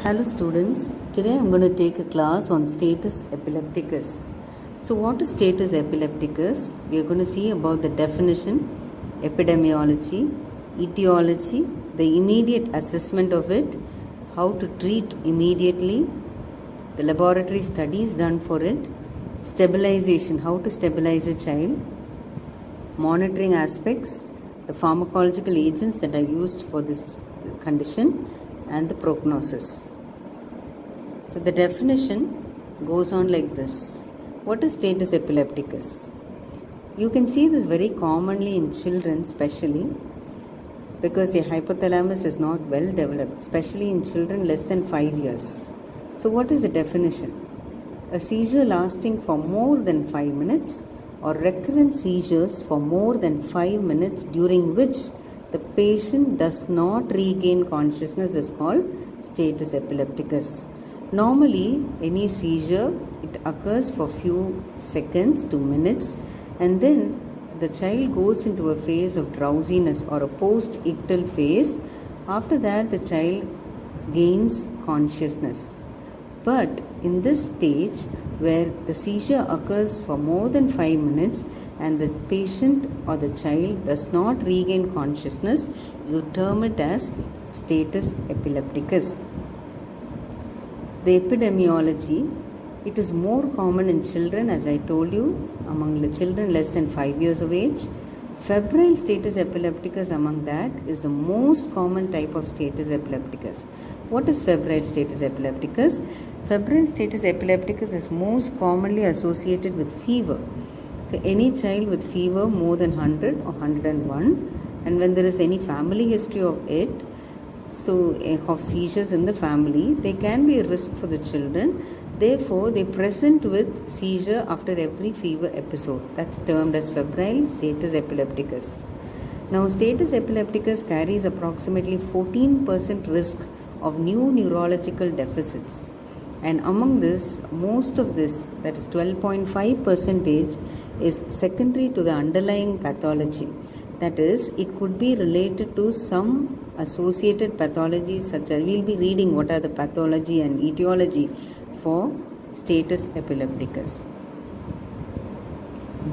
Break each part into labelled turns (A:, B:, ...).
A: Hello students, today I am going to take a class on status epilepticus. So what is status epilepticus? We are going to see about the definition, epidemiology, etiology, the immediate assessment of it, how to treat immediately, the laboratory studies done for it, stabilization, how to stabilize a child, monitoring aspects, the pharmacological agents that are used for this condition, and the prognosis. So the definition goes on like this. What is status epilepticus? You can see this very commonly in children, especially because the hypothalamus is not well developed, especially in children less than 5 years. So what is the definition? A seizure lasting for more than 5 minutes or recurrent seizures for more than 5 minutes during which the patient does not regain consciousness is called status epilepticus. Normally, any seizure, it occurs for few seconds to minutes, and then the child goes into a phase of drowsiness or a post-ictal phase. After that, the child gains consciousness. But in this stage, where the seizure occurs for more than 5 minutes and the patient or the child does not regain consciousness, you term it as status epilepticus. The epidemiology, it is more common in children, as I told you, among the children less than 5 years of age. Febrile status epilepticus among that is the most common type of status epilepticus. What is febrile status epilepticus? Febrile status epilepticus is most commonly associated with fever. So any child with fever more than 100 or 101, and when there is any family history of it, so of seizures in the family, they can be a risk for the children. Therefore, they present with seizure after every fever episode. That's termed as febrile status epilepticus. Now, status epilepticus carries approximately 14% risk of new neurological deficits. And among this, most of this, that is 12.5%, is secondary to the underlying pathology. That is, it could be related to some associated pathologies, such as we'll be reading what are the pathology and etiology for status epilepticus.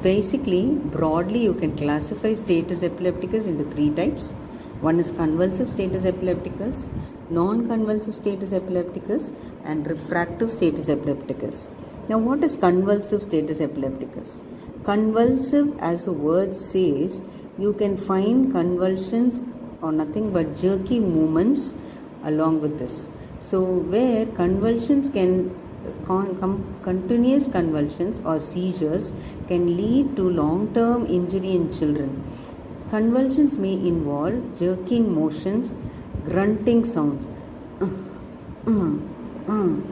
A: Basically, broadly, you can classify status epilepticus into 3 types. One is convulsive status epilepticus, non-convulsive status epilepticus, and refractive status epilepticus. Now, what is convulsive status epilepticus? Convulsive, as the word says, you can find convulsions or nothing but jerky movements along with this. So, where convulsions can continuous convulsions or seizures can lead to long-term injury in children. Convulsions may involve jerking motions, grunting sounds,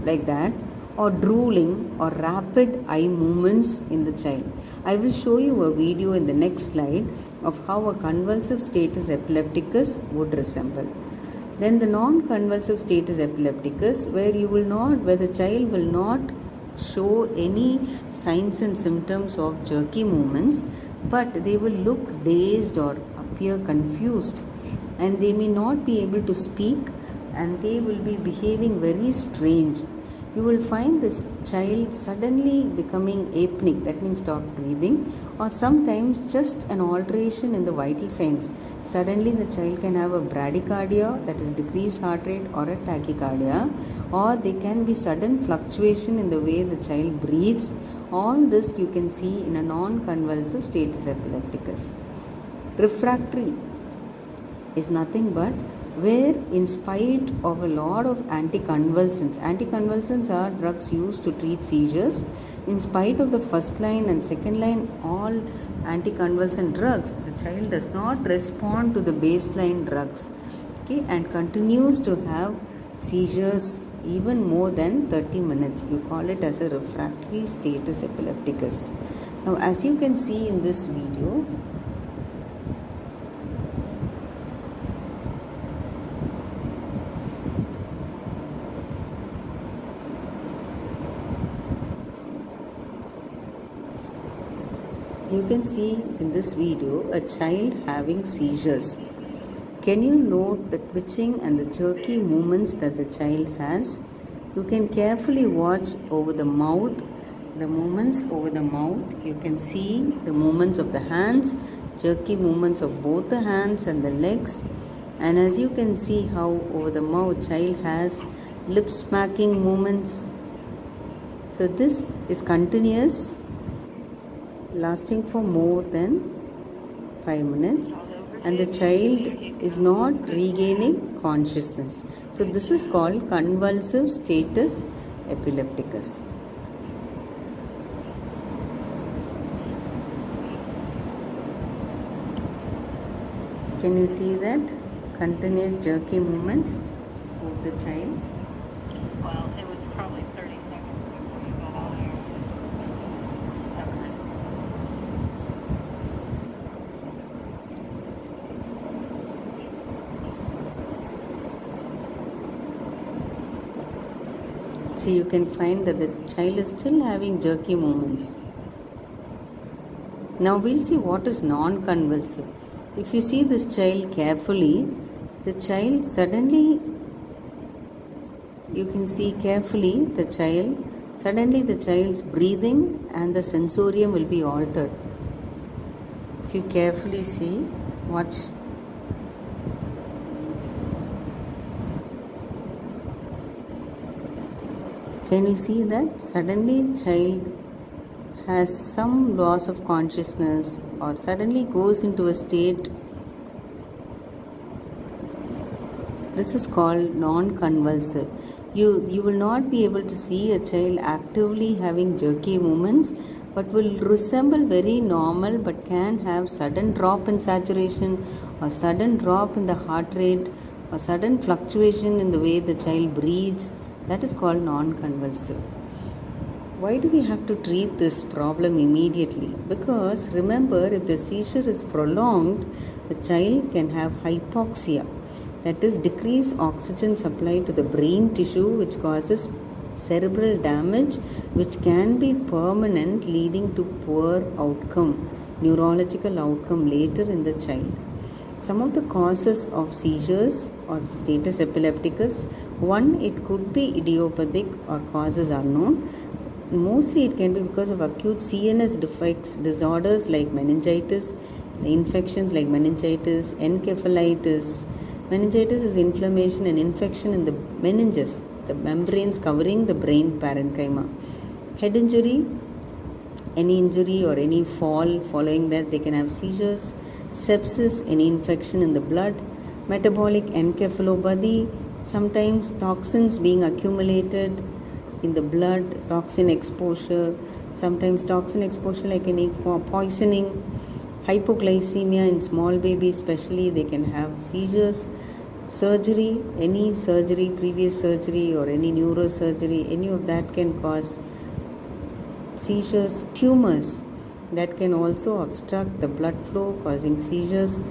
A: like that, or drooling or rapid eye movements in the child. I will show you a video in the next slide of how a convulsive status epilepticus would resemble. Then the non-convulsive status epilepticus, where the child will not show any signs and symptoms of jerky movements, but they will look dazed or appear confused, and they may not be able to speak, and they will be behaving very strange. You will find this child suddenly becoming apneic, that means stop breathing, or sometimes just an alteration in the vital signs. Suddenly the child can have a bradycardia, that is decreased heart rate, or a tachycardia, or there can be sudden fluctuation in the way the child breathes. All this you can see in a non-convulsive status epilepticus. Refractory is nothing but where, in spite of a lot of anticonvulsants are drugs used to treat seizures, in spite of the first line and second line, all anticonvulsant drugs, the child does not respond to the baseline drugs, and continues to have seizures even more than 30 minutes. You call it as a refractory status epilepticus. Now, as you can see in this video, you can see in this video a child having seizures. Can you note the twitching and the jerky movements that the child has? You can carefully watch over the mouth, the movements over the mouth. You can see the movements of the hands, jerky movements of both the hands and the legs. And as you can see how over the mouth child has lip smacking movements. So this is continuous, lasting for more than 5 minutes, and the child is not regaining consciousness. So this is called convulsive status epilepticus. Can you see that? Continuous jerky movements of the child.
B: Well, it was probably 30 seconds before you got out of here.
A: See, you can find that this child is still having jerky movements. Now we'll see what is non-convulsive. If you see this child carefully, the child suddenly, you can see carefully the child's breathing and the sensorium will be altered. If you carefully see, watch. Can you see that? Suddenly child has some loss of consciousness or suddenly goes into a state. This is called non-convulsive. You will not be able to see a child actively having jerky movements, but will resemble very normal, but can have sudden drop in saturation or sudden drop in the heart rate or sudden fluctuation in the way the child breathes. That is called non-convulsive. Why do we have to treat this problem immediately? Because remember, if the seizure is prolonged, the child can have hypoxia, that is decreased oxygen supply to the brain tissue, which causes cerebral damage, which can be permanent, leading to poor outcome, neurological outcome later in the child. Some of the causes of seizures or status epilepticus: one, it could be idiopathic or causes unknown. Mostly it can be because of acute CNS defects, disorders like meningitis, infections like meningitis, encephalitis. Meningitis is inflammation and infection in the meninges, the membranes covering the brain parenchyma. Head injury, any injury or any fall following that, they can have seizures. Sepsis, any infection in the blood. Metabolic encephalopathy, sometimes toxins being accumulated in the blood, toxin exposure, sometimes toxin exposure like any poisoning. Hypoglycemia in small babies especially, they can have seizures. Surgery, any surgery, previous surgery or any neurosurgery, any of that can cause seizures. Tumors, that can also obstruct the blood flow, causing seizures.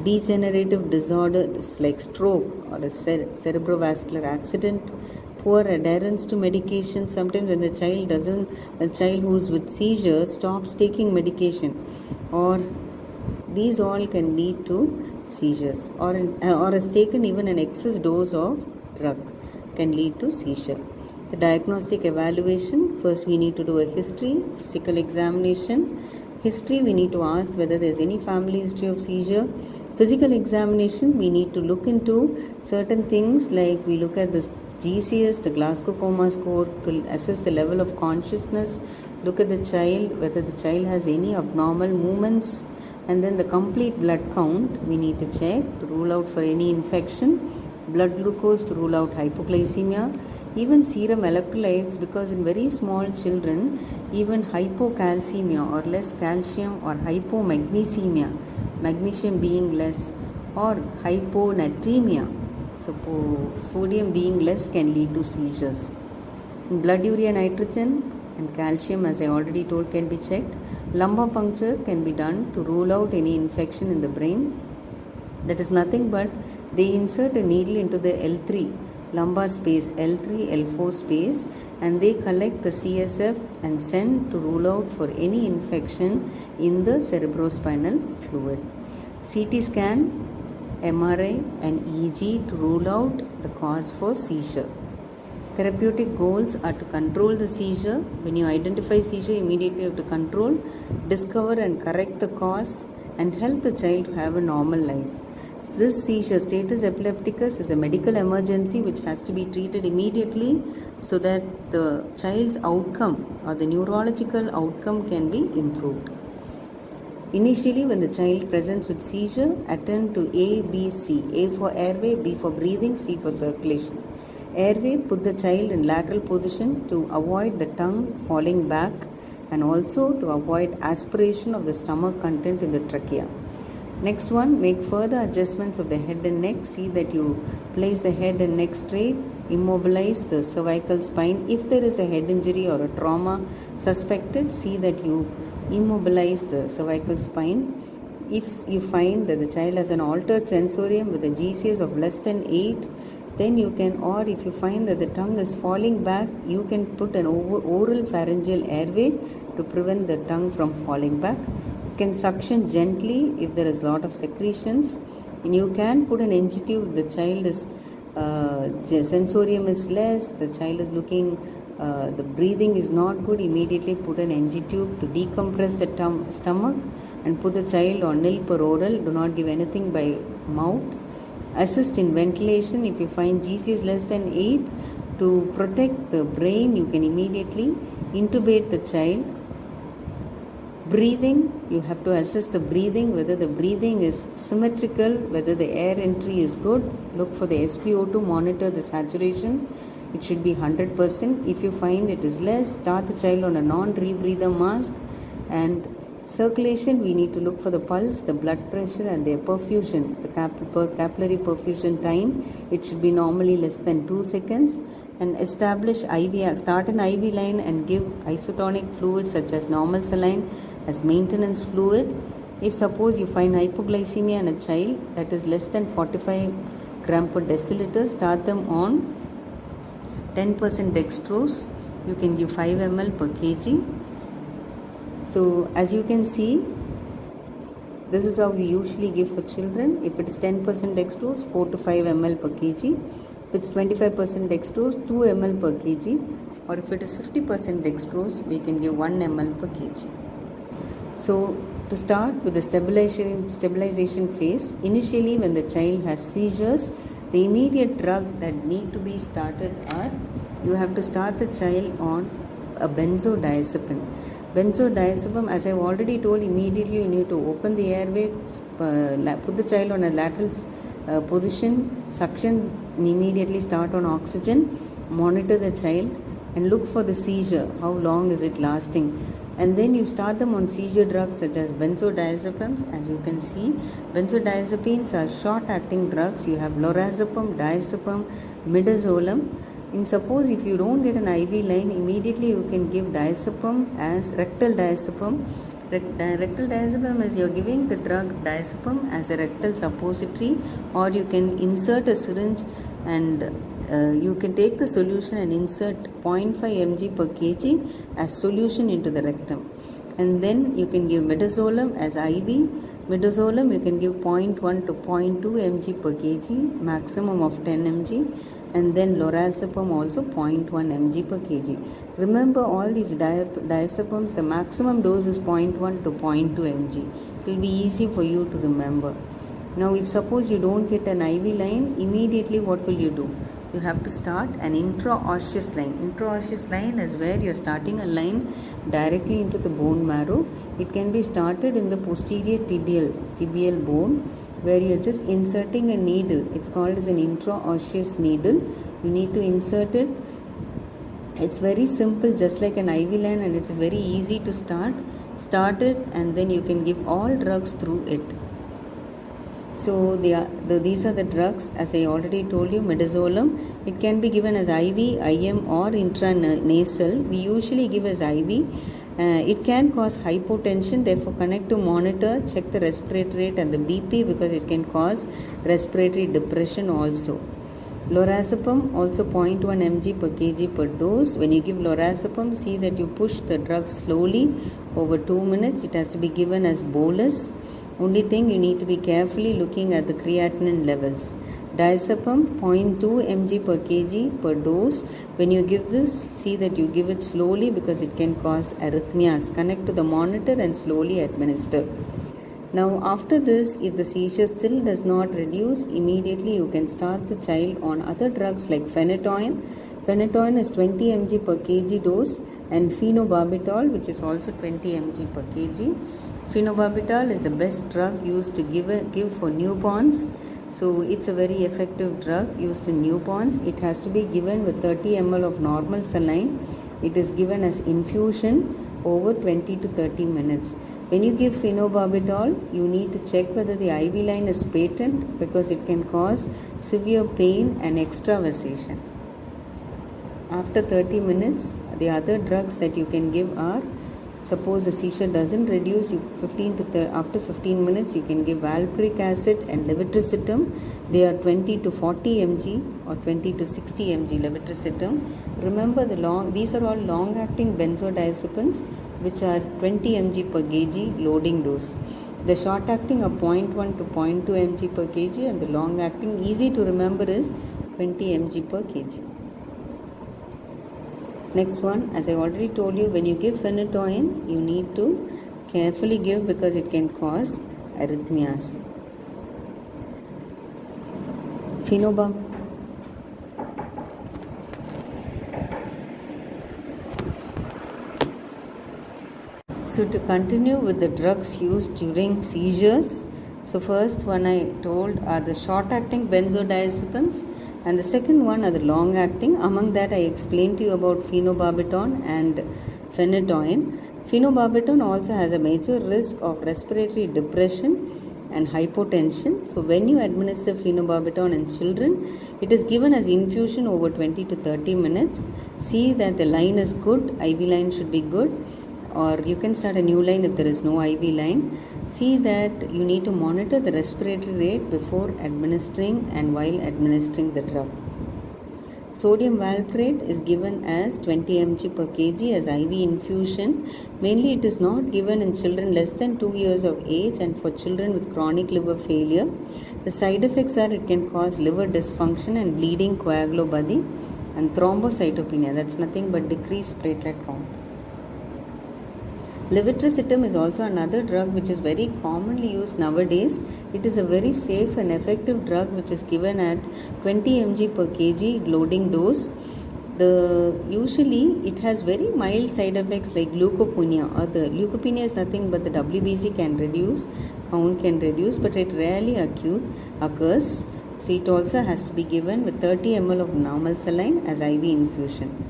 A: Degenerative disorders like stroke or a cerebrovascular accident. Poor adherence to medication. Sometimes when the child who's with seizures stops taking medication, or these all can lead to seizures, or has taken even an excess dose of drug, can lead to seizure. The diagnostic evaluation: first we need to do a history, physical examination. History, we need to ask whether there is any family history of seizure. Physical examination, we need to look into certain things, like we look at the GCS, the Glasgow Coma Score, to assess the level of consciousness. Look at the child, whether the child has any abnormal movements, and then the complete blood count we need to check to rule out for any infection. Blood glucose to rule out hypoglycemia. Even serum electrolytes, because in very small children, even hypocalcemia or less calcium, or hypomagnesemia, magnesium being less, or hyponatremia, so sodium being less, can lead to seizures. Blood urea nitrogen and calcium, as I already told, can be checked. Lumbar puncture can be done to rule out any infection in the brain. That is nothing but they insert a needle into the L3 lumbar space, L3, L4 space, and they collect the CSF and send to rule out for any infection in the cerebrospinal fluid. CT scan, MRI, and EEG to rule out the cause for seizure. Therapeutic goals are to control the seizure. When you identify seizure, immediately you have to control, discover and correct the cause, and help the child to have a normal life. This seizure, status epilepticus, is a medical emergency which has to be treated immediately so that the child's outcome or the neurological outcome can be improved. Initially, when the child presents with seizure, attend to A, B, C. A for airway, B for breathing, C for circulation. Airway, put the child in lateral position to avoid the tongue falling back and also to avoid aspiration of the stomach content in the trachea. Next one, make further adjustments of the head and neck. See that you place the head and neck straight, immobilize the cervical spine. If there is a head injury or a trauma suspected, see that you immobilize the cervical spine. If you find that the child has an altered sensorium with a GCS of less than 8, then you can, or if you find that the tongue is falling back, you can put an oral pharyngeal airway to prevent the tongue from falling back. You can suction gently if there is a lot of secretions, and you can put an NG tube if the child is sensorium is less, the child is looking, the breathing is not good. Immediately put an NG tube to decompress the stomach and put the child on nil per oral. Do not give anything by mouth. Assist in ventilation. If you find GCS less than 8, to protect the brain, you can immediately intubate the child. Breathing, you have to assess the breathing, whether the breathing is symmetrical, whether the air entry is good. Look for the SpO2, monitor the saturation. It should be 100%. If you find it is less, start the child on a non-rebreather mask. And circulation, we need to look for the pulse, the blood pressure and their perfusion, the capillary perfusion time. It should be normally less than 2 seconds. And establish IV, start an IV line and give isotonic fluid such as normal saline as maintenance fluid. If suppose you find hypoglycemia in a child that is less than 45 gram per deciliter, start them on 10% dextrose. You can give 5 ml per kg. So as you can see, this is how we usually give for children. If it is 10% dextrose, 4 to 5 ml per kg. If it's 25% dextrose, 2 ml per kg. Or if it is 50% dextrose, we can give 1 ml per kg. So to start with the stabilization phase, initially when the child has seizures, the immediate drug that need to be started are, you have to start the child on a benzodiazepine. Benzodiazepine, as I've already told, immediately you need to open the airway, put the child on a lateral position, suction, and immediately start on oxygen, monitor the child and look for the seizure, how long is it lasting. And then you start them on seizure drugs such as benzodiazepines. As you can see, benzodiazepines are short-acting drugs. You have lorazepam, diazepam, midazolam. And suppose if you don't get an IV line, immediately you can give diazepam as rectal diazepam. Rectal diazepam is you're giving the drug diazepam as a rectal suppository, or you can insert a syringe and you can take the solution and insert 0.5 mg per kg as solution into the rectum. And then you can give midazolam as IV. Midazolam you can give 0.1 to 0.2 mg per kg, maximum of 10 mg. And then lorazepam also 0.1 mg per kg. Remember all these diazepams, the maximum dose is 0.1 to 0.2 mg. It will be easy for you to remember. Now if suppose you don't get an IV line, immediately what will you do? You have to start an intraosseous line. Intraosseous line is where you are starting a line directly into the bone marrow. It can be started in the posterior tibial bone, where you are just inserting a needle. It's called as an intraosseous needle. You need to insert it. It's very simple, just like an IV line, and it's very easy to start. Start it and then you can give all drugs through it. So these are the drugs, as I already told you. Midazolam, it can be given as IV, IM or intranasal. We usually give as IV. It can cause hypotension, therefore connect to monitor, check the respiratory rate and the BP, because it can cause respiratory depression also. Lorazepam also 0.1 mg per kg per dose. When you give lorazepam, see that you push the drug slowly over 2 minutes. It has to be given as bolus. Only thing you need to be carefully looking at the creatinine levels. Diazepam 0.2 mg per kg per dose. When you give this, see that you give it slowly because it can cause arrhythmias. Connect to the monitor and slowly administer. Now after this, if the seizure still does not reduce, immediately you can start the child on other drugs like phenytoin. Phenytoin is 20 mg per kg dose, and phenobarbital, which is also 20 mg per kg. Phenobarbital is the best drug used to give for newborns. So it's a very effective drug used in newborns. It has to be given with 30 ml of normal saline. It is given as infusion over 20 to 30 minutes. When you give phenobarbital, you need to check whether the IV line is patent because it can cause severe pain and extravasation. After 30 minutes, the other drugs that you can give are, suppose the seizure doesn't reduce, after 15 minutes you can give valproic acid and levetiracetam. They are 20 to 40 mg or 20 to 60 mg levetiracetam. Remember these are all long-acting benzodiazepines which are 20 mg per kg loading dose. The short-acting are 0.1 to 0.2 mg per kg, and the long-acting, easy to remember, is 20 mg per kg. Next one, as I already told you, when you give phenytoin, you need to carefully give because it can cause arrhythmias. So to continue with the drugs used during seizures, so first one I told are the short-acting benzodiazepines, and the second one are the long-acting. Among that, I explained to you about phenobarbital and phenytoin. Phenobarbital also has a major risk of respiratory depression and hypotension. So when you administer phenobarbital in children, it is given as infusion over 20 to 30 minutes. See that the line is good, IV line should be good, or you can start a new line if there is no IV line. See that you need to monitor the respiratory rate before administering and while administering the drug. Sodium valproate is given as 20 mg per kg as IV infusion. Mainly it is not given in children less than 2 years of age and for children with chronic liver failure. The side effects are it can cause liver dysfunction and bleeding coagulopathy and thrombocytopenia. That's nothing but decreased platelet count. Levetiracetam is also another drug which is very commonly used nowadays. It is a very safe and effective drug which is given at 20 mg per kg loading dose. Usually it has very mild side effects like leukopenia, or the leukopenia is nothing but the WBC can reduce, count can reduce, but it rarely occurs. So it also has to be given with 30 ml of normal saline as IV infusion.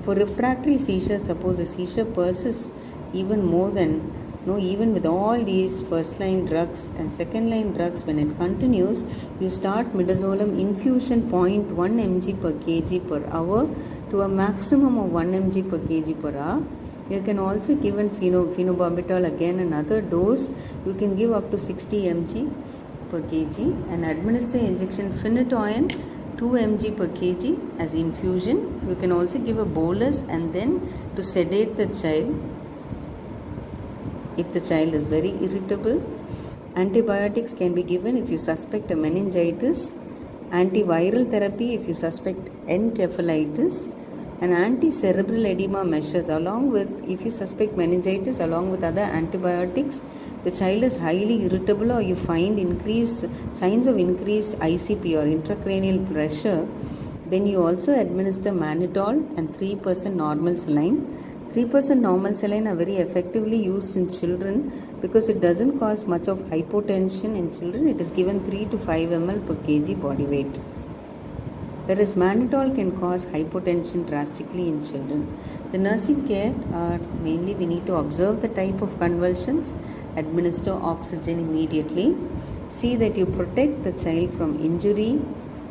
A: For refractory seizures, suppose a seizure persists even with all these first line drugs and second line drugs, when it continues, you start midazolam infusion 0.1 mg per kg per hour to a maximum of 1 mg per kg per hour. You can also give phenobarbital again another dose. You can give up to 60 mg per kg and administer injection phenytoin 2 mg per kg as infusion. You can also give a bolus and then to sedate the child if the child is very irritable. Antibiotics can be given if you suspect a meningitis, antiviral therapy if you suspect encephalitis, and anti-cerebral edema measures along with, if you suspect meningitis, along with other antibiotics. The child is highly irritable or you find signs of increased ICP or intracranial pressure, then you also administer mannitol and 3% normal saline. 3% normal saline are very effectively used in children because it doesn't cause much of hypotension in children. It is given 3 to 5 ml per kg body weight. Whereas mannitol can cause hypotension drastically in children. The nursing care are mainly we need to observe the type of convulsions, administer oxygen immediately, see that you protect the child from injury,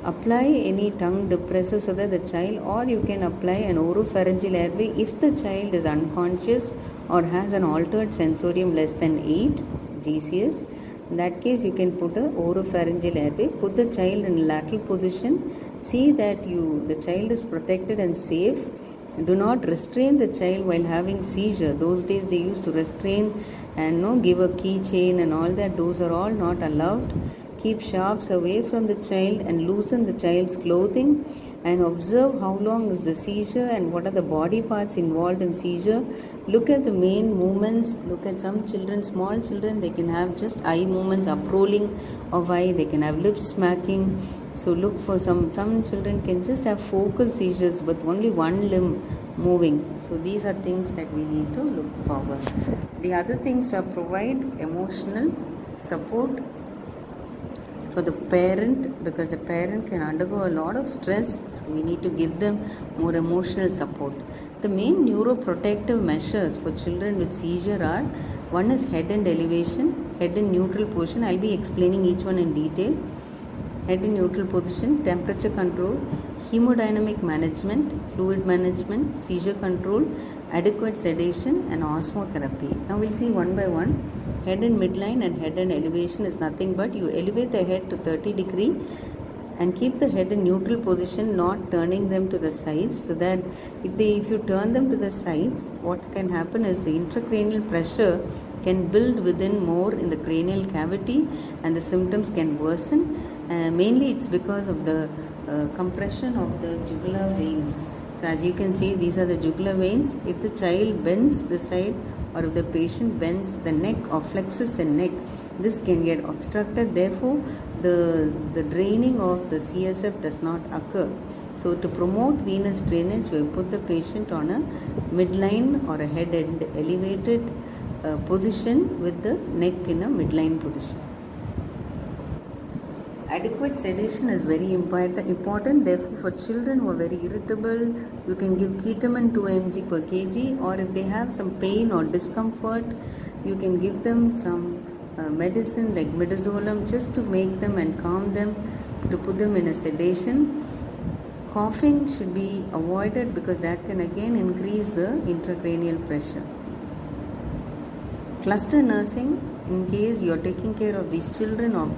A: apply any tongue depressor so that the child, or you can apply an oropharyngeal airway if the child is unconscious or has an altered sensorium less than 8 GCS. In that case, you can put a oropharyngeal airway, put the child in a lateral position, see that the child is protected and safe, Do not restrain the child while having seizure. Those days they used to restrain and give a keychain and all that. Those are all not allowed. Keep sharps away from the child and loosen the child's clothing and observe how long is the seizure and what are the body parts involved in seizure. Look at the main movements. Look at some children, small children, they can have just eye movements, uprolling of eye, they can have lip smacking. So look for some children can just have focal seizures with only one limb moving. So these are things that we need to look forward. The other things are provide emotional support for the parent, because the parent can undergo a lot of stress, so we need to give them more emotional support. The main neuroprotective measures for children with seizure are: one is head and elevation, head in neutral position. I'll be explaining each one in detail. Head in neutral position, temperature control, hemodynamic management, fluid management, seizure control, adequate sedation, and osmotherapy. Now we'll see one by one. Head in midline and head in elevation is nothing but you elevate the head to 30 degree and keep the head in neutral position, not turning them to the sides, so that if you turn them to the sides, what can happen is the intracranial pressure can build within more in the cranial cavity and the symptoms can worsen. Mainly it's because of the compression of the jugular veins. So as you can see, these are the jugular veins. If the child bends the side or if the patient bends the neck or flexes the neck, this can get obstructed. Therefore, the draining of the CSF does not occur. So to promote venous drainage, we put the patient on a midline or a head end elevated position with the neck in a midline position. Adequate sedation is very important. Therefore, for children who are very irritable, you can give ketamine 2 mg per kg, or if they have some pain or discomfort, you can give them some medicine like midazolam just to make them and calm them, to put them in a sedation. Coughing should be avoided because that can again increase the intracranial pressure. Cluster nursing, in case you are taking care of these children or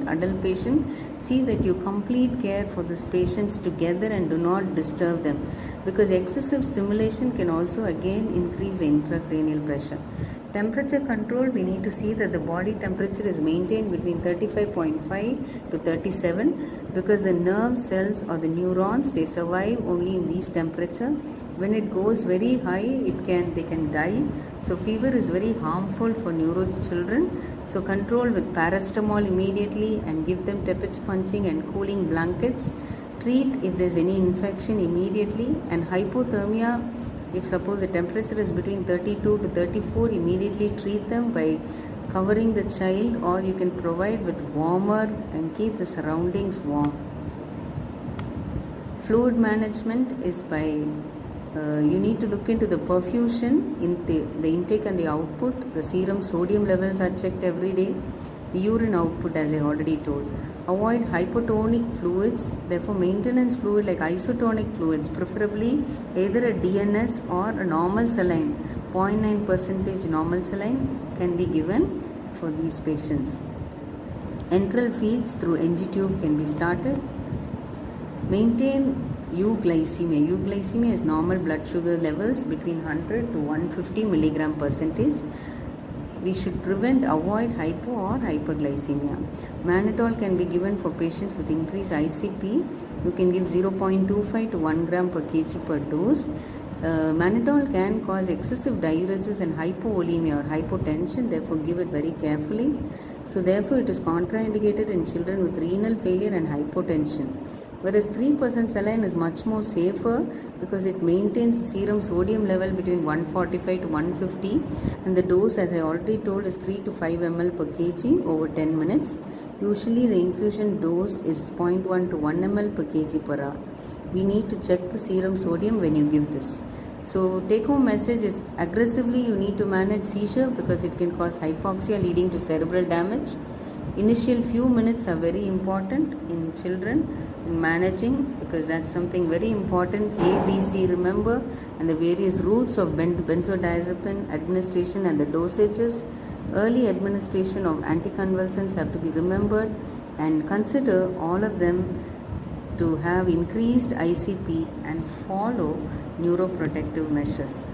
A: adult patient, see that you complete care for these patients together and do not disturb them, because excessive stimulation can also again increase the intracranial pressure. Temperature control, we need to see that the body temperature is maintained between 35.5 to 37, because the nerve cells or the neurons, they survive only in these temperature. When it goes very high, they can die. So fever is very harmful for neuro children. So control with paracetamol immediately and give them tepid sponging and cooling blankets. Treat if there's any infection immediately. And hypothermia, if suppose the temperature is between 32 to 34, immediately treat them by covering the child, or you can provide with warmer and keep the surroundings warm. Fluid management is by you need to look into the perfusion, the intake and the output. The serum sodium levels are checked every day. The urine output, as I already told. Avoid hypotonic fluids. Therefore, maintenance fluid like isotonic fluids, preferably either a DNS or a normal saline, 0.9% normal saline can be given for these patients. Enteral feeds through NG tube can be started. Maintain euglycemia. Euglycemia is normal blood sugar levels between 100 to 150 milligram percentage. We should avoid hypo or hyperglycemia. Mannitol can be given for patients with increased ICP. You can give 0.25 to 1 gram per kg per dose. Mannitol can cause excessive diuresis and hypovolemia or hypotension. Therefore, give it very carefully. So, therefore, it is contraindicated in children with renal failure and hypotension. Whereas 3% saline is much more safer because it maintains serum sodium level between 145 to 150, and the dose, as I already told, is 3 to 5 ml per kg over 10 minutes. Usually the infusion dose is 0.1 to 1 ml per kg per hour. We need to check the serum sodium when you give this. So take home message is aggressively you need to manage seizure because it can cause hypoxia leading to cerebral damage. Initial few minutes are very important in children in managing, because that's something very important. A, B, C, remember, and the various routes of benzodiazepine administration and the dosages. Early administration of anticonvulsants have to be remembered, and consider all of them to have increased ICP and follow neuroprotective measures.